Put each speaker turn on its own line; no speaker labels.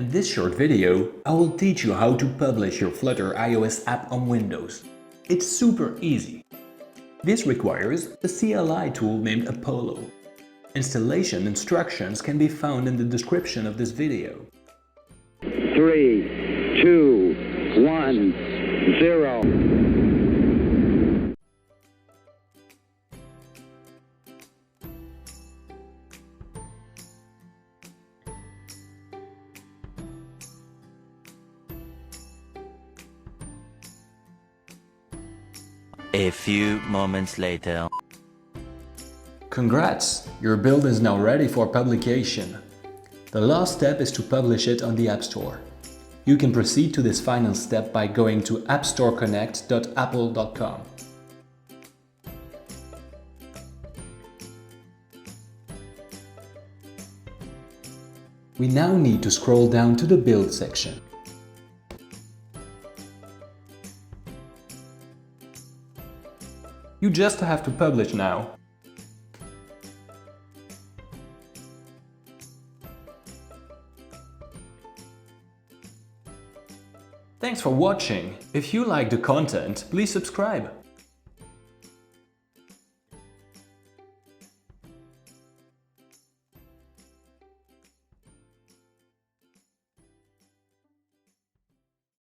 In this short video, I will teach you how to publish your Flutter iOS app on Windows. It's super easy. This requires a CLI tool named Apollo. Installation instructions can be found in the description of this video.
3, 2, 1, 0.
A few moments later.
Congrats! Your build is now ready for publication. The last step is to publish it on the App Store. You can proceed to this final step by going to appstoreconnect.apple.com. We now need to scroll down to the Build section. You just have to publish now. Thanks for watching. If you like the content, please subscribe.